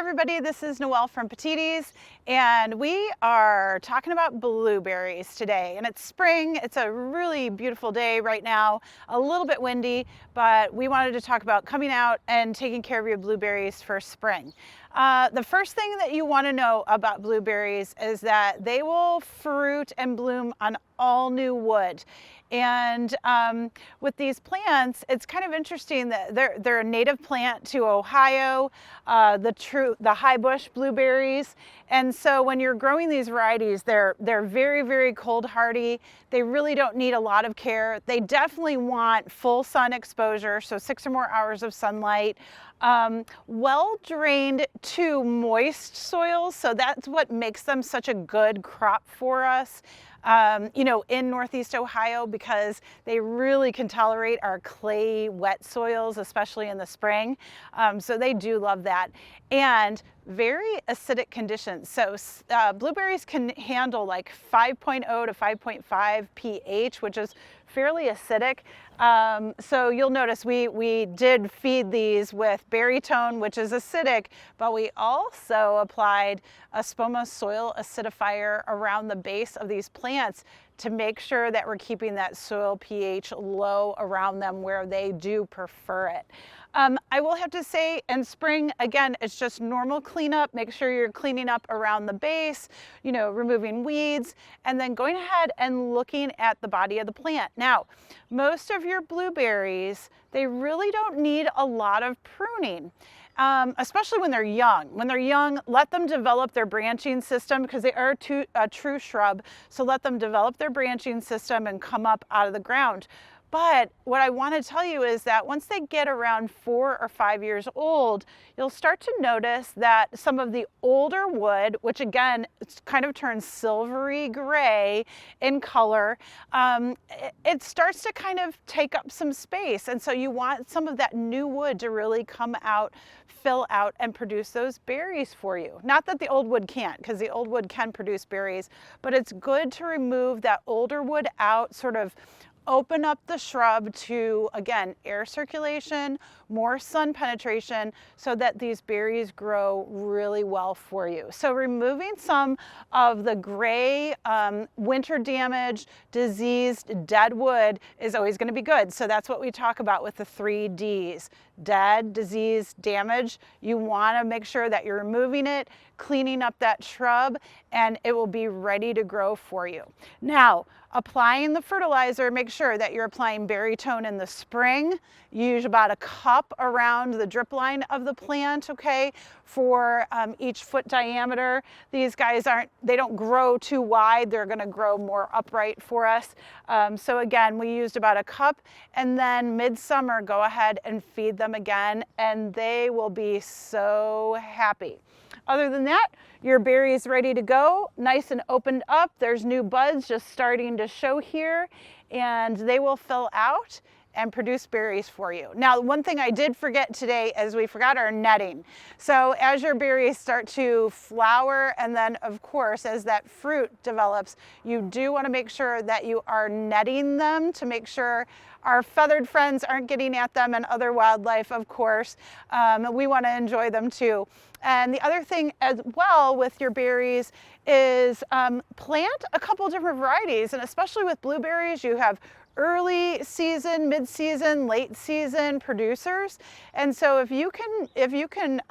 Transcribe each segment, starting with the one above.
everybody, this is Noelle from Petitti's, and we are talking about blueberries today. And it's spring, it's a really beautiful day right now, a little bit windy, but we wanted to talk about coming out and taking care of your blueberries for spring. The first thing that you want to know about blueberries is that they will fruit and bloom on all new wood. And with these plants, it's kind of interesting that they're a native plant to Ohio, the high bush blueberries. And so when you're growing these varieties, they're very, very cold hardy. They really don't need a lot of care. They definitely want full sun exposure, so 6 or more hours of sunlight. Well drained to moist soils, so that's what makes them such a good crop for us. In Northeast Ohio, because they really can tolerate our clay wet soils, especially in the spring. So they do love that. And very acidic conditions. So blueberries can handle like 5.0 to 5.5 pH, which is fairly acidic. So you'll notice we did feed these with Berry-tone, which is acidic, but we also applied a soil acidifier around the base of these plants to make sure that we're keeping that soil pH low around them where they do prefer it. I will have to say, in spring, again, it's just normal cleanup. Make sure you're cleaning up around the base, removing weeds, and then going ahead and looking at the body of the plant. Now, most of your blueberries, they really don't need a lot of pruning. Especially when they're young. When they're young, let them develop their branching system because they are a true shrub. So let them develop their branching system and come up out of the ground. But what I want to tell you is that once they get around 4 or 5 years old, you'll start to notice that some of the older wood, which again, kind of turns silvery gray in color, it starts to kind of take up some space. And so you want some of that new wood to really come out, fill out, and produce those berries for you. Not that the old wood can't, because the old wood can produce berries, but it's good to remove that older wood out, sort of open up the shrub to, again, air circulation, more sun penetration, so that these berries grow really well for you. So removing some of the gray, winter damaged, diseased, dead wood is always going to be good. So that's what we talk about with the 3 Ds. Dead, disease, damage. You want to make sure that you're removing it, cleaning up that shrub, and it will be ready to grow for you. Now, applying the fertilizer, make sure that you're applying Berry-tone in the spring. Use about a cup around the drip line of the plant, okay, for each foot diameter. These guys they don't grow too wide. They're going to grow more upright for us. So again, we used about a cup, and then midsummer, go ahead and feed them again, and they will be so happy. Other than that, your berry is ready to go, nice and opened up. There's new buds just starting to show here, and they will fill out and produce berries for you. Now, one thing I did forget today is we forgot our netting. So as your berries start to flower, and then of course as that fruit develops, you do want to make sure that you are netting them to make sure our feathered friends aren't getting at them, and other wildlife, of course. We want to enjoy them too. And the other thing as well with your berries is plant a couple different varieties, and especially with blueberries, you have early season, mid-season, late season producers. And so if you can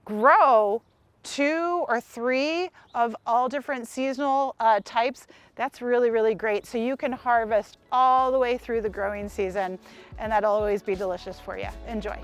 grow 2 or 3 of all different seasonal types, that's really, really great. So you can harvest all the way through the growing season, and that'll always be delicious for you. Enjoy.